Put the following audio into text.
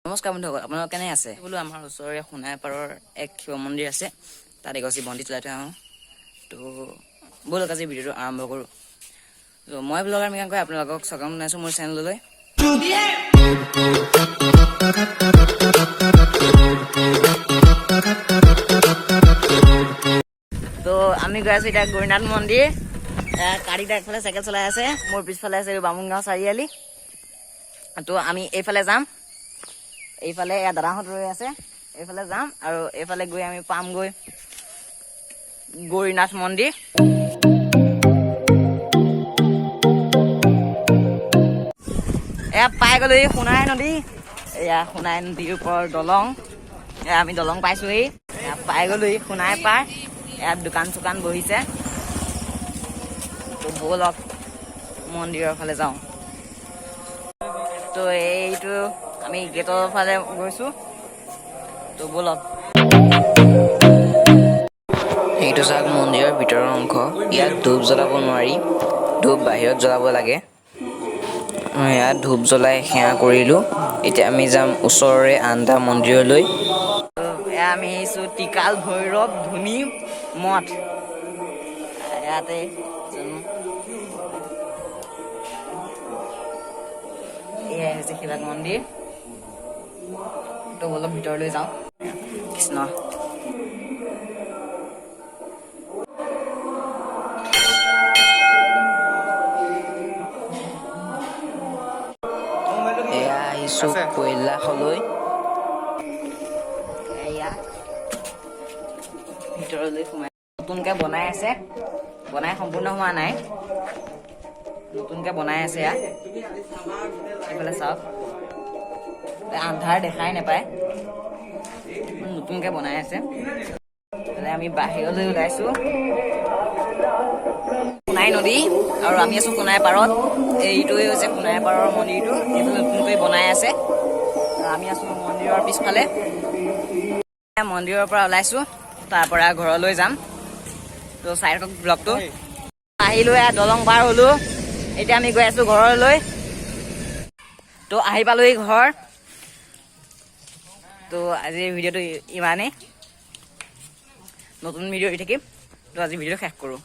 নমস্কাৰ বন্ধুসকল, আপোনালোক কেনে আছে? বোলো আমাৰ ওচৰৰে সোণাইপাৰৰ এক শিৱ মন্দিৰ আছে, তাত এগছি বন্তি জ্বলাই থৈ আহোঁ। তো ব'লক আজি ভিডিঅ'টো আৰম্ভ কৰোঁ। তো মই ব্লগাৰ মিকান কৈ আপোনালোকক স্বাগতম জনাইছোঁ মোৰ চেনেললৈ। তো আমি গৈ আছোঁ এতিয়া গৌৰীনাথ মন্দিৰ। কাৰিটা একফালে চাইকেল চলাই আছে, মোৰ পিছফালে আছে বামুণগাঁও চাৰিআলি। তো আমি এইফালে যাম, এইফালে এয়া দাদাহঁত ৰৈ আছে, এইফালে যাম আৰু এইফালে গৈ আমি পামগৈ গৌৰীনাথ মন্দিৰ। এয়া পাই গ'লো এই সোণাই নদী, এয়া সোণাই নদীৰ ওপৰৰ দলং। এয়া আমি দলং পাইছোঁহি, এয়া পাই গ'লো এই সোণাই পাৰ। ইয়াত দোকান চোকান বহিছে। তো ব'লক মন্দিৰৰ ফালে যাওঁ। তো এইটো আমি গেটৰ ফালে গৈছোঁ, তো ব'লক। এইটো চাওক মন্দিৰৰ ভিতৰৰ অংশ। ইয়াত ধূপ জ্বলাব নোৱাৰি, ধূপ বাহিৰত জ্বলাব লাগে। ইয়াত ধূপ জ্বলাই সেৱা কৰিলোঁ। এতিয়া আমি যাম ওচৰৰে আন এটা মন্দিৰলৈ। এয়া আমি আহিছোঁ টিকাল ভৈৰৱ ধুনী মঠ। ইয়াতে এয়াই হৈছে শিৱাক মন্দিৰ। তো অলপ ভিতৰলৈ যাওঁ। কৃষ্ণ এয়া আহিছোঁ কৈলাশলৈ। এয়া ভিতৰলৈ সোমাই নতুনকৈ বনাই আছে, বনাই সম্পূৰ্ণ হোৱা নাই, নতুনকৈ বনাই আছে। ইয়াত এইফালে চাওক, আন্ধাৰ দেখাই নাপায়, নতুনকৈ বনাই আছে। আমি বাহিৰলৈ ওলাইছোঁ, সোণাই নদী আৰু আমি আছোঁ সোণাই পাৰত। এইটোৱে হৈছে সোণাই পাৰৰ মন্দিৰটো, এইটো নতুনকৈ বনাই আছে। আমি আছোঁ মন্দিৰৰ পিছফালে। মন্দিৰৰ পৰা ওলাইছোঁ, তাৰ পৰা ঘৰলৈ যাম। তো চাই থাকক ব্লগটো। আহিলোঁ, এয়া দলং পাৰ হ'লোঁ, এতিয়া আমি গৈ আছোঁ ঘৰলৈ। তো আহি পালোহি ঘৰ। তো আজিৰ ভিডিঅ'টো ইমানেই, নতুন ভিডিঅ' দি থাকিম। তো আজি ভিডিঅ'টো শেষ কৰোঁ।